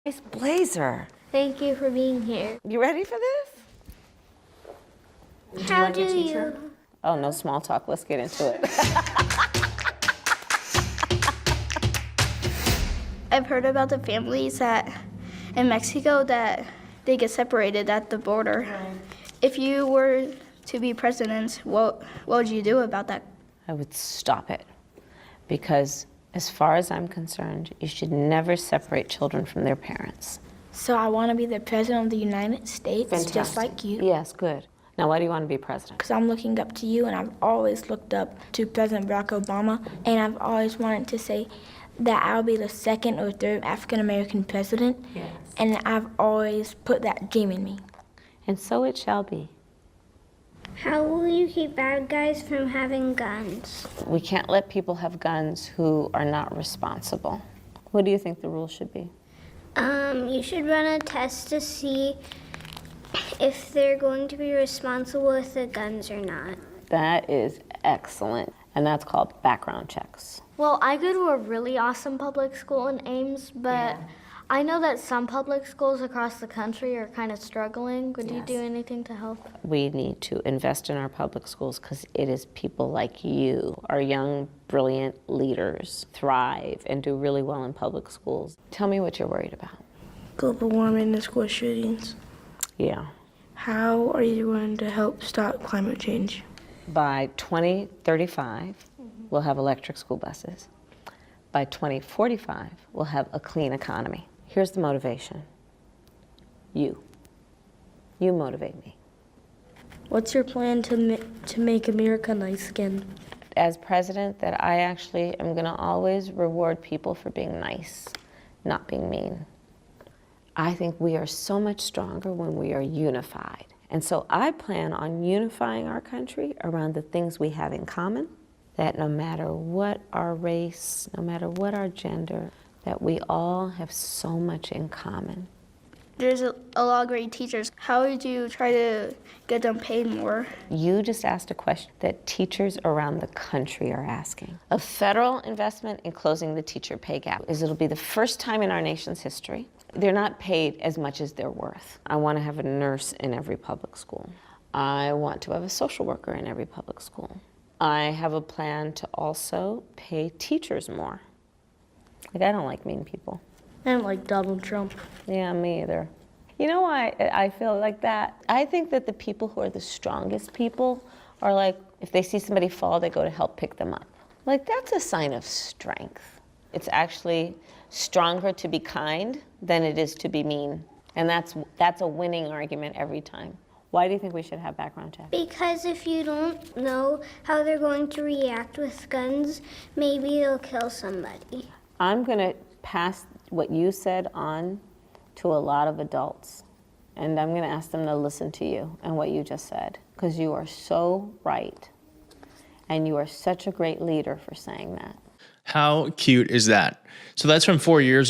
Nice blazer. Thank you for being here. You ready for this? How do you? Oh, no small talk. Let's get into it. I've heard about the families that in Mexico that they get separated at the border. Right. If you were to be president, what would you do about that? I would stop it, because as far as I'm concerned, you should never separate children from their parents. So I want to be the president of the United States, Fantastic. Just like you. Yes, good. Now, why do you want to be president? Because I'm looking up to you, and I've always looked up to President Barack Obama, and I've always wanted to say that I'll be the second or third African-American president, yes. And I've always put that dream in me. And so it shall be. How will you keep bad guys from having guns? We can't let people have guns who are not responsible. What do you think the rules should be? You should run a test to see if they're going to be responsible with the guns or not. That is excellent, and that's called background checks. Well, I go to a really awesome public school in Ames, but I know that some public schools across the country are kind of struggling. Would you do anything to help? We need to invest in our public schools because it is people like you, our young, brilliant leaders, thrive and do really well in public schools. Tell me what you're worried about. Global warming and school shootings. Yeah. How are you going to help stop climate change? By 2035, we'll have electric school buses. By 2045, we'll have a clean economy. Here's the motivation. You. You motivate me. What's your plan to make America nice again? As president, that I actually am going to always reward people for being nice, not being mean. I think we are so much stronger when we are unified. And so I plan on unifying our country around the things we have in common, that no matter what our race, no matter what our gender, that we all have so much in common. There's a lot of great teachers. How would you try to get them paid more? You just asked a question that teachers around the country are asking. A federal investment in closing the teacher pay gap is it'll be the first time in our nation's history they're not paid as much as they're worth. I want to have a nurse in every public school. I want to have a social worker in every public school. I have a plan to also pay teachers more. Like, I don't like mean people. I don't like Donald Trump. Yeah, me either. You know why I feel like that? I think that the people who are the strongest people are like, if they see somebody fall, they go to help pick them up. Like, that's a sign of strength. It's actually stronger to be kind than it is to be mean. And that's a winning argument every time. Why do you think we should have background checks? Because if you don't know how they're going to react with guns, maybe they'll kill somebody. I'm going to pass what you said on to a lot of adults. And I'm going to ask them to listen to you and what you just said. Because you are so right. And you are such a great leader for saying that. How cute is that? So that's from 4 years ago.